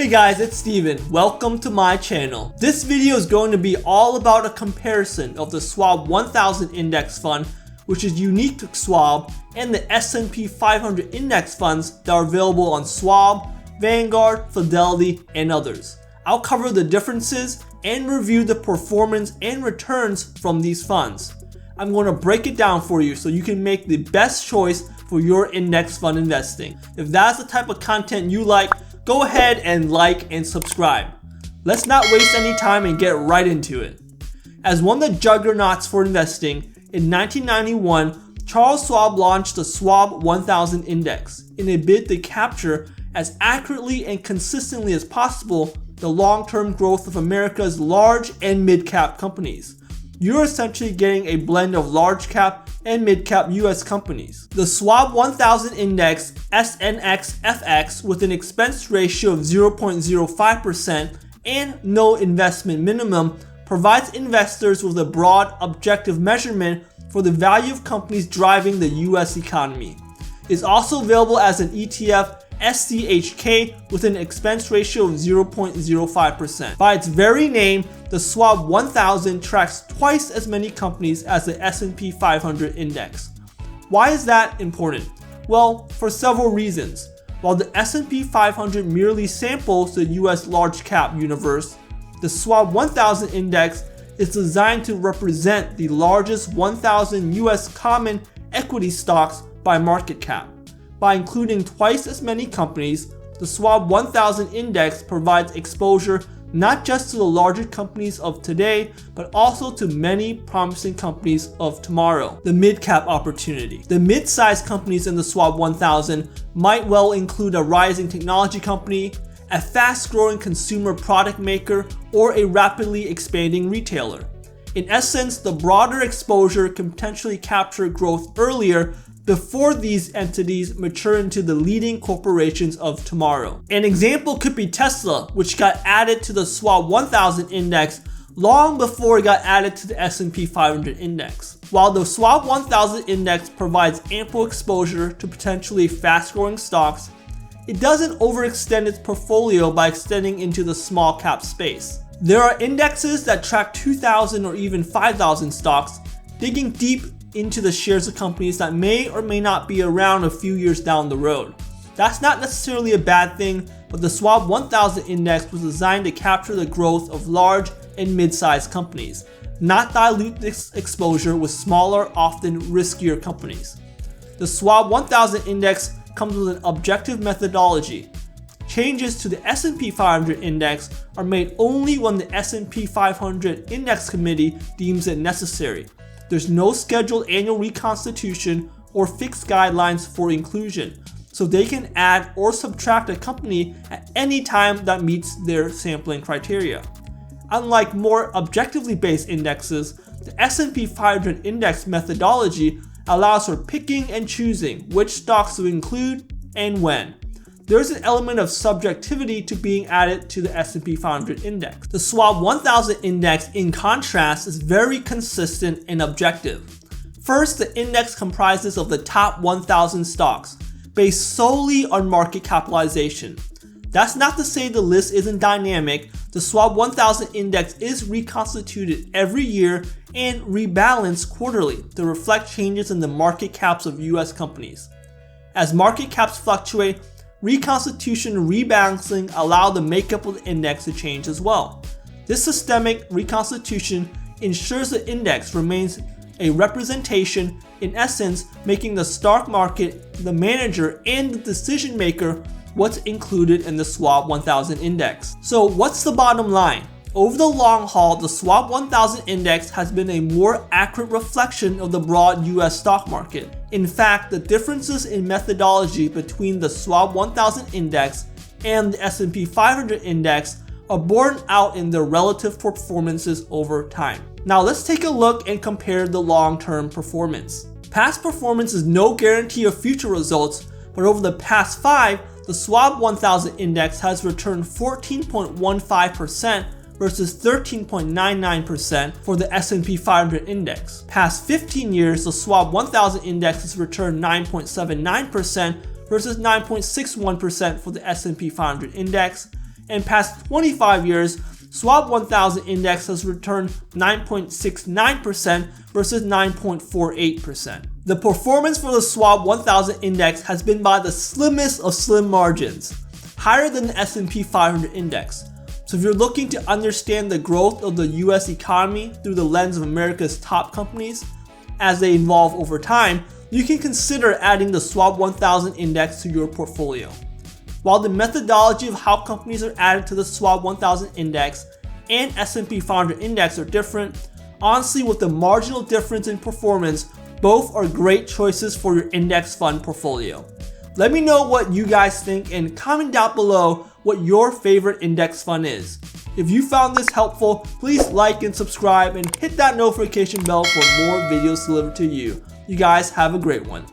Hey guys, it's Steven. Welcome to my channel. This video is going to be all about a comparison of the Schwab 1000 index fund, which is unique to Schwab, and the S&P 500 index funds that are available on Schwab, Vanguard, Fidelity, and others. I'll cover the differences and review the performance and returns from these funds. I'm going to break it down for you so you can make the best choice for your index fund investing. If that's the type of content you like, go ahead and like and subscribe. Let's not waste any time and get right into it. As one of the juggernauts for investing, in 1991, Charles Schwab launched the Schwab 1000 Index in a bid to capture as accurately and consistently as possible the long-term growth of America's large and mid-cap companies. You're essentially getting a blend of large-cap and mid-cap US companies. The Schwab 1000 Index SNXFX with an expense ratio of 0.05% and no investment minimum provides investors with a broad objective measurement for the value of companies driving the US economy. It's also available as an ETF SCHK with an expense ratio of 0.05%. By its very name, the Schwab 1000 tracks twice as many companies as the S&P 500 index. Why is that important? Well, for several reasons. While the S&P 500 merely samples the US large cap universe, the Schwab 1000 index is designed to represent the largest 1,000 US common equity stocks by market cap. By including twice as many companies, the Schwab 1000 Index provides exposure not just to the larger companies of today, but also to many promising companies of tomorrow. The mid-cap opportunity. The mid-sized companies in the Schwab 1000 might well include a rising technology company, a fast-growing consumer product maker, or a rapidly expanding retailer. In essence, the broader exposure can potentially capture growth earlier before these entities mature into the leading corporations of tomorrow. An example could be Tesla, which got added to the Schwab 1000 index long before it got added to the S&P 500 index. While the Schwab 1000 index provides ample exposure to potentially fast-growing stocks, it doesn't overextend its portfolio by extending into the small cap space. There are indexes that track 2,000 or even 5,000 stocks, digging deep into the shares of companies that may or may not be around a few years down the road. That's not necessarily a bad thing, but the Schwab 1000 index was designed to capture the growth of large and mid-sized companies, not dilute this exposure with smaller, often riskier companies. The Schwab 1000 index comes with an objective methodology. Changes to the S&P 500 index are made only when the S&P 500 Index Committee deems it necessary. There's no scheduled annual reconstitution or fixed guidelines for inclusion, so they can add or subtract a company at any time that meets their sampling criteria. Unlike more objectively based indexes, the S&P 500 index methodology allows for picking and choosing which stocks to include and when. There's an element of subjectivity to being added to the S&P 500 index. The Schwab 1000 index, in contrast, is very consistent and objective. First, the index comprises of the top 1,000 stocks, based solely on market capitalization. That's not to say the list isn't dynamic. The Schwab 1000 index is reconstituted every year and rebalanced quarterly to reflect changes in the market caps of US companies. As market caps fluctuate, reconstitution and rebalancing allow the makeup of the index to change as well. This systemic reconstitution ensures the index remains a representation, in essence, making the stock market, the manager, and the decision maker what's included in the Schwab 1000 index. So what's the bottom line? Over the long haul, the Schwab 1000 index has been a more accurate reflection of the broad US stock market. In fact, the differences in methodology between the Schwab 1000 index and the S&P 500 index are borne out in their relative performances over time. Now let's take a look and compare the long-term performance. Past performance is no guarantee of future results, but over the past 5, the Schwab 1000 index has returned 14.15% versus 13.99% for the S&P 500 index. Past 15 years, the Schwab 1000 index has returned 9.79% versus 9.61% for the S&P 500 index. and past 25 years, Schwab 1000 Index has returned 9.69% versus 9.48%. The performance for the Schwab 1000 Index has been by the slimmest of slim margins, higher than the S&P 500 Index. So if you're looking to understand the growth of the US economy through the lens of America's top companies as they evolve over time, you can consider adding the Schwab 1000 Index to your portfolio. While the methodology of how companies are added to the Schwab 1000 Index and S&P 500 Index are different, honestly, with the marginal difference in performance, both are great choices for your index fund portfolio. Let me know what you guys think and comment down below what your favorite index fund is. If you found this helpful, please like and subscribe and hit that notification bell for more videos delivered to you. You guys have a great one.